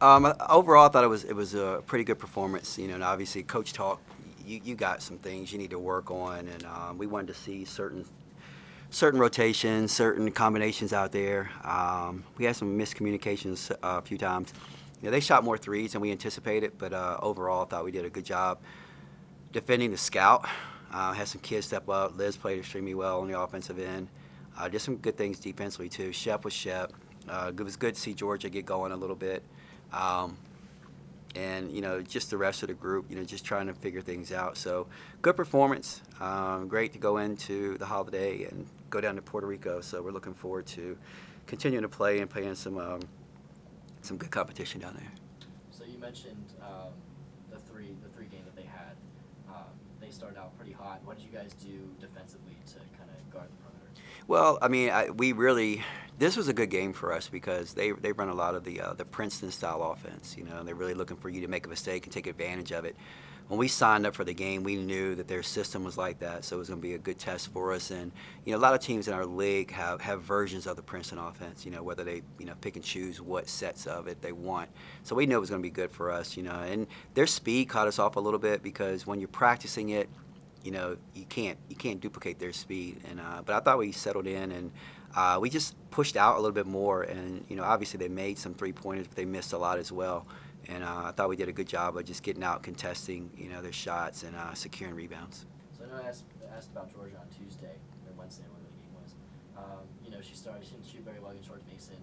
Overall, I thought it was a pretty good performance. And obviously, Coach talk. You got some things you need to work on, and we wanted to see certain rotations, certain combinations out there. We had some miscommunications a few times. They shot more threes than we anticipated, but overall, I thought we did a good job defending the scout. Had some kids step up. Liz played extremely well on the offensive end. Did some good things defensively too. Shep was Shep. It was good to see Georgia get going a little bit. Um, and just the rest of the group, just trying to figure things out. So good performance. Great to go into the holiday and go down to Puerto Rico. So we're looking forward to continuing to play and playing some good competition down there. So you mentioned the three game that they had. They started out pretty hot. What did you guys do defensively to kind of guard the perimeter? Well, I mean, this was a good game for us because they run a lot of the Princeton style offense. They're really looking for you to make a mistake and take advantage of it. When we signed up for the game, we knew that their system was like that, so it was going to be a good test for us. And a lot of teams in our league have versions of the Princeton offense. Whether they pick and choose what sets of it they want. So we knew it was going to be good for us. And their speed caught us off a little bit because when you're practicing it, you can't duplicate their speed. And but I thought we settled in and we just pushed out a little bit more. And obviously they made some 3-pointers, but they missed a lot as well. And I thought we did a good job of just getting out, contesting, their shots and securing rebounds. So I know I asked about Georgia on Tuesday or Wednesday, whatever the game was. She didn't shoot very well against George Mason.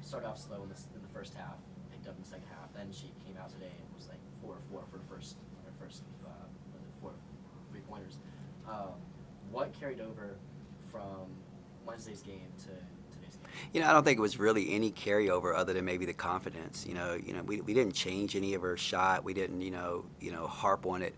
Started off slow in the first half, picked up in the second half. Then she came out today and was like 4-4 for the first 4 3-pointers. What carried over from Wednesday's game to today's game? I don't think it was really any carryover other than maybe the confidence. We didn't change any of her shot. We didn't, harp on it.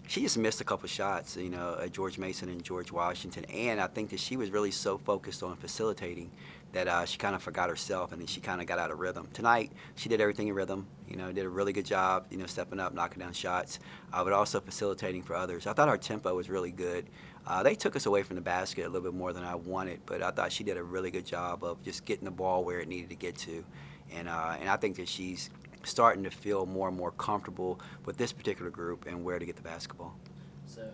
She just missed a couple shots, at George Mason and George Washington. And I think that she was really so focused on facilitating that she kind of forgot herself, and then she kind of got out of rhythm. Tonight, she did everything in rhythm. Did a really good job, stepping up, knocking down shots, but also facilitating for others. I thought our tempo was really good. They took us away from the basket a little bit more than I wanted, but I thought she did a really good job of just getting the ball where it needed to get to. And I think that she's starting to feel more and more comfortable with this particular group and where to get the basketball. So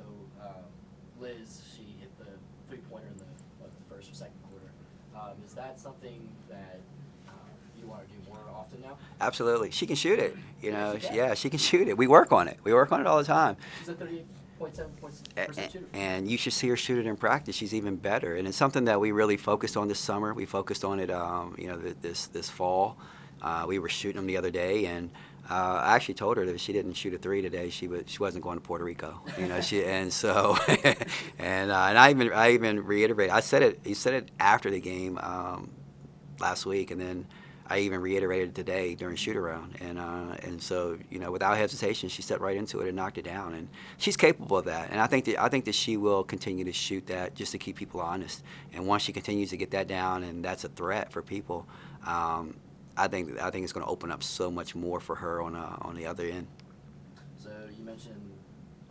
Liz, she hit the 3-pointer in the first or second quarter. Is that something that you want to do more often now? Absolutely. She can shoot it. She can shoot it. We work on it all the time. She's a 38.7% shooter. And you should see her shoot it in practice. She's even better. And it's something that we really focused on this summer. We focused on it, this fall. We were shooting them the other day, and I actually told her that if she didn't shoot a 3 today, she wasn't going to Puerto Rico. And I even reiterated. I said it. He said it after the game last week, and then I even reiterated it today during shoot around. And so without hesitation, she stepped right into it and knocked it down. And she's capable of that. And I think that she will continue to shoot that just to keep people honest. And once she continues to get that down, and that's a threat for people. I think it's going to open up so much more for her on the other end. So you mentioned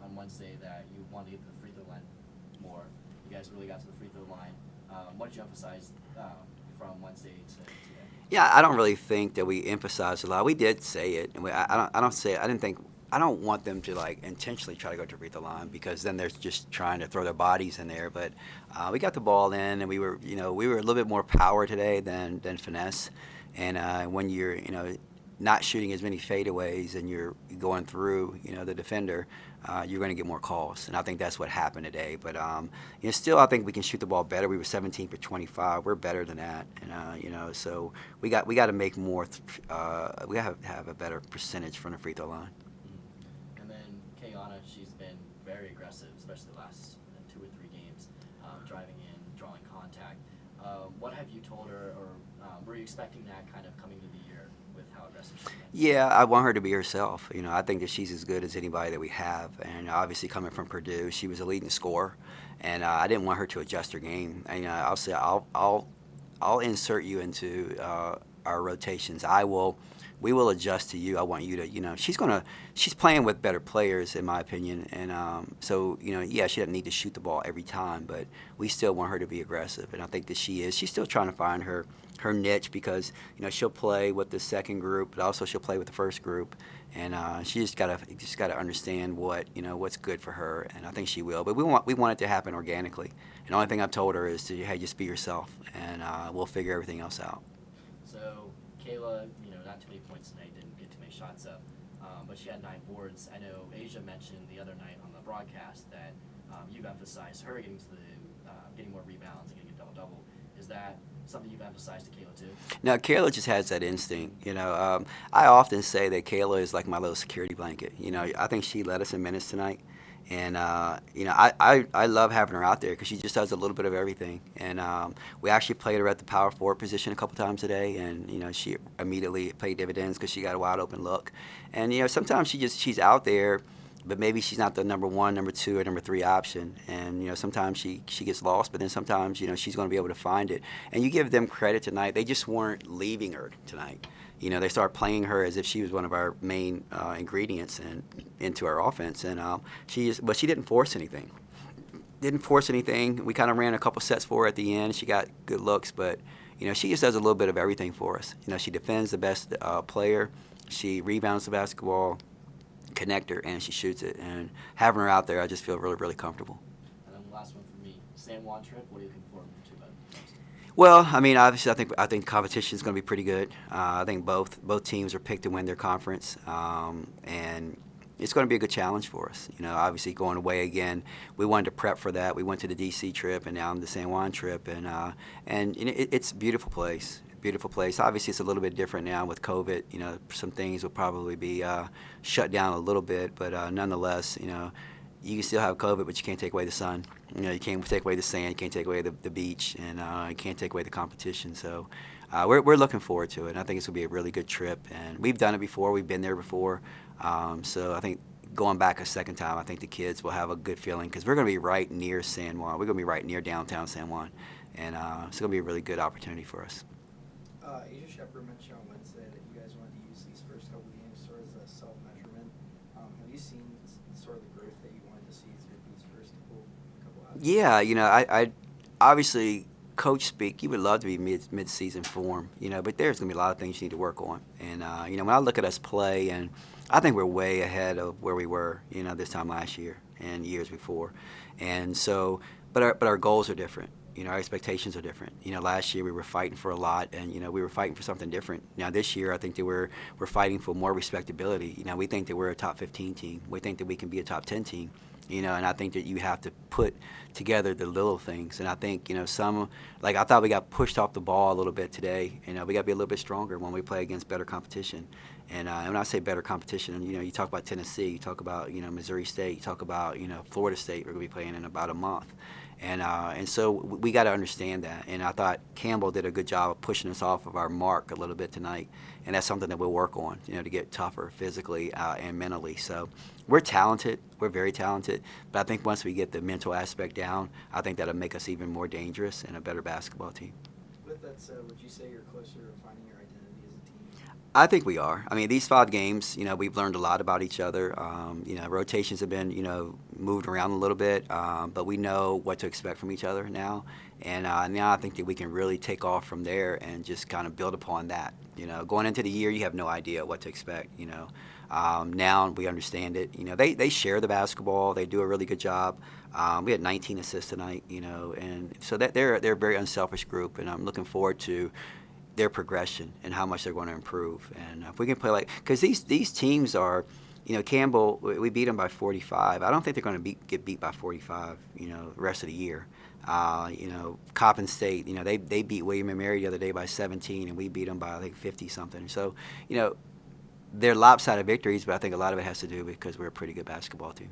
on Wednesday that you wanted to get to the free throw line more. You guys really got to the free throw line. What did you emphasize from Wednesday to today? Yeah, I don't really think that we emphasized a lot. We did say it, and I don't want them to intentionally try to go to the free throw line because then they're just trying to throw their bodies in there. But we got the ball in, and we were a little bit more power today than finesse. And when you're, not shooting as many fadeaways and you're going through, the defender, you're going to get more calls. And I think that's what happened today. But, still I think we can shoot the ball better. We were 17 for 25. We're better than that. And, so we got to make more. We got to have a better percentage from the free throw line. And then Kayana, she's been very aggressive, especially the last 2 or 3 games, driving in, drawing contact. What have you told her, or were you expecting that kind of coming into the year with how aggressive she's been? Yeah, I want her to be herself. I think that she's as good as anybody that we have. And obviously coming from Purdue, she was a leading scorer. And I didn't want her to adjust her game. And I'll say I'll insert you into our our rotations. We will adjust to you. I want you to, she's playing with better players in my opinion, and so yeah, she doesn't need to shoot the ball every time, but we still want her to be aggressive, and I think that she is. She's still trying to find her niche because she'll play with the second group, but also she'll play with the first group, and she just gotta understand what's good for her, and I think she will. But we want it to happen organically. And the only thing I've told her is to just be yourself, and we'll figure everything else out. So Kayla, not too many points tonight, didn't get too many shots up, but she had 9 boards. I know Asia mentioned the other night on the broadcast that you've emphasized her getting getting more rebounds and getting a double-double. Is that something you've emphasized to Kayla too? Now, Kayla just has that instinct. I often say that Kayla is like my little security blanket. I think she led us in minutes tonight. And, I love having her out there because she just does a little bit of everything. And we actually played her at the power forward position a couple times today. And, she immediately paid dividends because she got a wide open look. And, sometimes she's out there, but maybe she's not the number 1, number 2, or number 3 option. And, sometimes she gets lost, but then sometimes, she's going to be able to find it. And you give them credit tonight. They just weren't leaving her tonight. They started playing her as if she was one of our main ingredients into our offense. And but she didn't force anything. We kind of ran a couple sets for her at the end. She got good looks, but, she just does a little bit of everything for us. She defends the best player. She rebounds the basketball, connector, and she shoots it. And having her out there, I just feel really, really comfortable. And then the last one for me, San Juan trip, what are you looking forward to, bud? Well, I mean, obviously, I think competition is going to be pretty good. I think both teams are picked to win their conference, and it's going to be a good challenge for us. Obviously going away again, we wanted to prep for that. We went to the D.C. trip and now the San Juan trip, and it's a beautiful place. Beautiful place. Obviously, it's a little bit different now with COVID. Some things will probably be shut down a little bit, but nonetheless, you can still have COVID, but you can't take away the sun. You can't take away the sand. You can't take away the beach, and you can't take away the competition. So we're looking forward to it. And I think it's going to be a really good trip. And we've done it before. We've been there before. So I think going back a second time, I think the kids will have a good feeling because we're going to be right near San Juan. We're going to be right near downtown San Juan. And it's going to be a really good opportunity for us. Asia Shepard mentioned on Wednesday that you guys wanted to use these first couple games sort of as a self-measurement. Have you seen sort of the growth that you wanted to see through these first couple outings? Yeah, I obviously coach speak. You would love to be mid-season form, but there's gonna be a lot of things you need to work on. And when I look at us play, and I think we're way ahead of where we were, this time last year and years before. And so, but our goals are different. Our expectations are different. Last year we were fighting for a lot, and we were fighting for something different. Now this year, I think that we're fighting for more respectability. We think that we're a top 15 team. We think that we can be a top 10 team. And I think that you have to put together the little things. And I think I thought we got pushed off the ball a little bit today. We got to be a little bit stronger when we play against better competition. And when I say better competition, you talk about Tennessee, you talk about Missouri State, you talk about Florida State. We're going to be playing in about a month. And so we got to understand that. And I thought Campbell did a good job of pushing us off of our mark a little bit tonight. And that's something that we'll work on, to get tougher physically and mentally. So we're talented. We're very talented. But I think once we get the mental aspect down, I think that'll make us even more dangerous and a better basketball team. With that said, would you say you're closer to finding your identity as a team? I think we are. I mean, these 5 games, we've learned a lot about each other. Rotations have been, moved around a little bit, but we know what to expect from each other now. And now I think that we can really take off from there and just kind of build upon that. Going into the year, you have no idea what to expect. Now we understand it. They share the basketball. They do a really good job. We had 19 assists tonight. And so that they're a very unselfish group, and I'm looking forward to their progression and how much they're going to improve. And if we can play because these teams are, Campbell, we beat them by 45. I don't think they're going to get beat by 45, the rest of the year. Coppin State, they beat William & Mary the other day by 17, and we beat them by, I think, 50-something. So, they're lopsided victories, but I think a lot of it has to do because we're a pretty good basketball team.